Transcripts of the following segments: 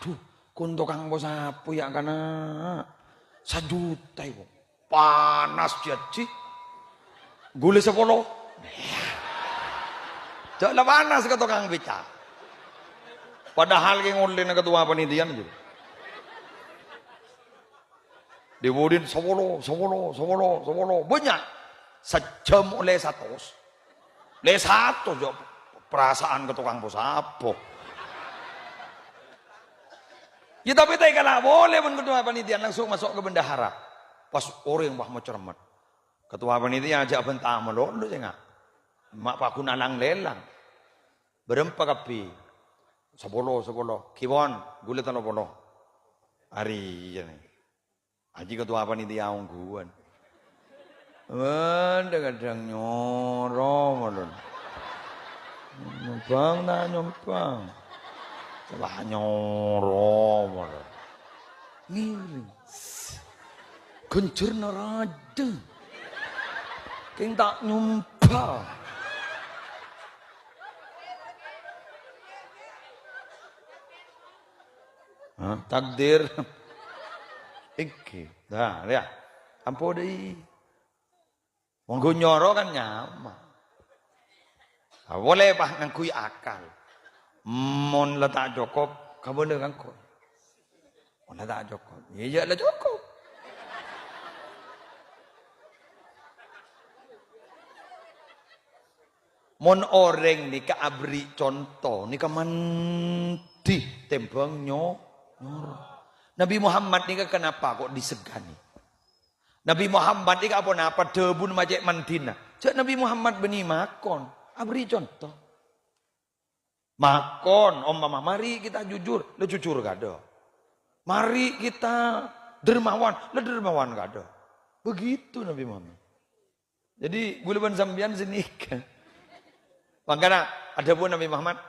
Aduh, kun tukang bos sapu ya karena 1 juta itu. Panas jadi. Gule 10. Jangan panas ke tukang beca. Padahal yang ngulin ketua panitia juga. Diburin 10. Banyak. Sejam oleh 100. Le 100 jawab. Perasaan ke tukang bos sapu. Ya tapi tak kalah boleh pun ketua panitia langsung masuk ke bendahara. Pas orang bah mau cermat. Ketua panitia ajak bentah melulu saya nggak. Mak paku nalang lelang. Berempat kapi. 10. Kibon gule 30. Hari ini. Haji ketua panitia ungguan. Kadang nyorong melulu. Nyumbang. Coba nyorong. Miring. Kencur narada. Keng tak nyumpah. Takdir. Iki. Dah, lihat. Ampo deh. Wong nyoro kan nyaman. Boleh pak ngangkui akal. Mon letak Jokop, kamu dengan kau. Mon letak Jokop, iya lah Jokop. Mon orang ni ke abri contoh, ni ke mandi tembang nyoro. Nabi Muhammad ni ke kenapa kok disegani? Nabi Muhammad ni ke apa debun majek mandina. Cak Nabi Muhammad beni makon, abri contoh. Makon, mama, mari kita jujur, le jujur gak ada. Mari kita dermawan, le dermawan gak ada. Begitu Nabi Muhammad. Jadi gulaban sambian senika. Makanya ada pun Nabi Muhammad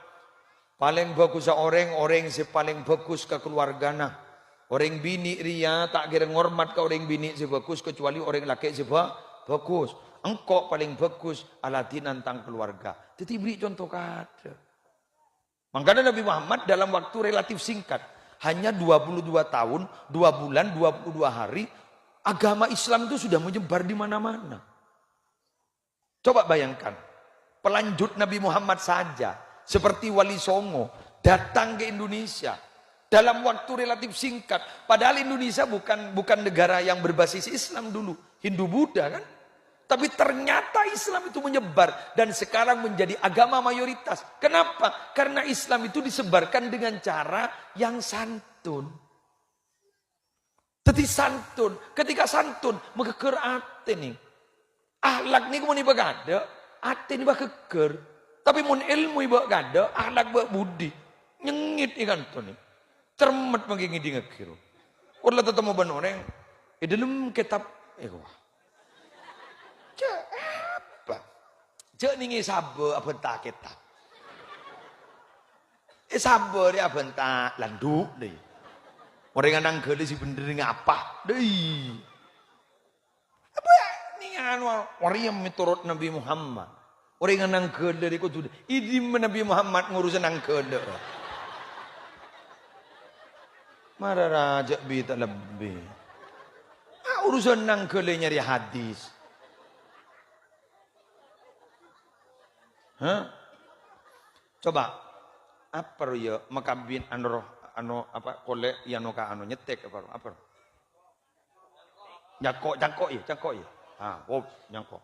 paling bagus orang si paling bagus ke keluargana. Orang bini ria tak kira ngormat ke orang bini si bagus kecuali orang laki si bagus. Engkau paling bagus alatinan tentang keluarga. Jadi beri contoh kada. Makanya Nabi Muhammad dalam waktu relatif singkat, hanya 22 tahun, 2 bulan, 22 hari, agama Islam itu sudah menyebar di mana-mana. Coba bayangkan, pelanjut Nabi Muhammad saja, seperti Wali Songo, datang ke Indonesia, dalam waktu relatif singkat. Padahal Indonesia bukan negara yang berbasis Islam dulu, Hindu-Buddha kan. Tapi ternyata Islam itu menyebar dan sekarang menjadi agama mayoritas. Kenapa? Karena Islam itu disebarkan dengan cara yang santun. Jadi santun, ketika santun mengeker ate nih. Akhlak nih kemana iba gada, ate nih iba keker. Tapi mun ilmu iba gada, akhlak iba budi. Nyengit ikan tuh nih. Cermet mengingi di ngekir. Kalau ketemu benoreng, dalam kitab, wah. Cek apa? Cek ningi sabar apa tak kita? Sabar ya bentak landuk deh. Orang nang gede si bener ngapa deh? Apa ni anu orang miturut Nabi Muhammad. Orang nang gede itu sudah. Ini Nabi Muhammad ngurusin nang gede. Marah raja bita lebih. Urusan nang gede nyari hadis. Coba apa ya makabin anu apa kole yang ka anu nyetek apa jangkok ya jangkok.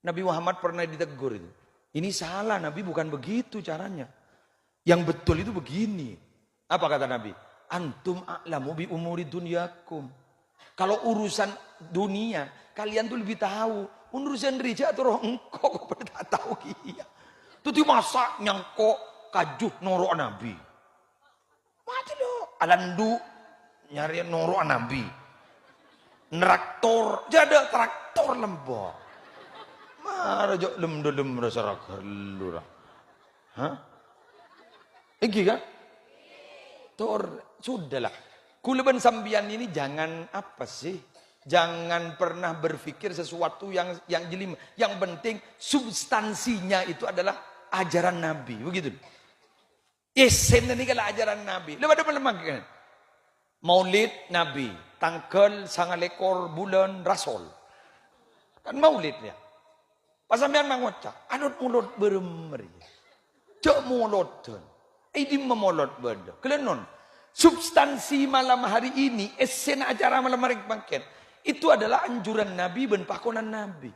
Nabi Muhammad pernah ditegur itu. Ini salah Nabi, bukan begitu caranya. Yang betul itu begini. Apa kata Nabi? Antum a'lamu bi umuri dunyakum. Kalau urusan dunia kalian tuh lebih tahu. Urusan rija atau roh engkau kok pada tak tahu kia. Itu masa nyangkok kajuh norok Nabi. Mati lo. Alandu nyari norok Nabi. Traktor, jadi traktor lembok. Marah jok lem rasa ragalura. Hah? Iki kan? Sudahlah. Kuleban sambian ini jangan apa sih? Jangan pernah berpikir sesuatu yang jeli. Yang penting substansinya itu adalah ajaran Nabi. Begitu. Isen ini kalau ajaran Nabi. Lepas itu kan? Maulid Nabi. Tanggal 9 bulan Rasul. Kan maulid ya. Pas sampean mangocak. Anut mulut beremeri. Cok mulut. Ini memolot benda. Kelenon. Substansi malam hari ini. Esen acara malam hari bangkit. Itu adalah anjuran Nabi dan pakonan Nabi.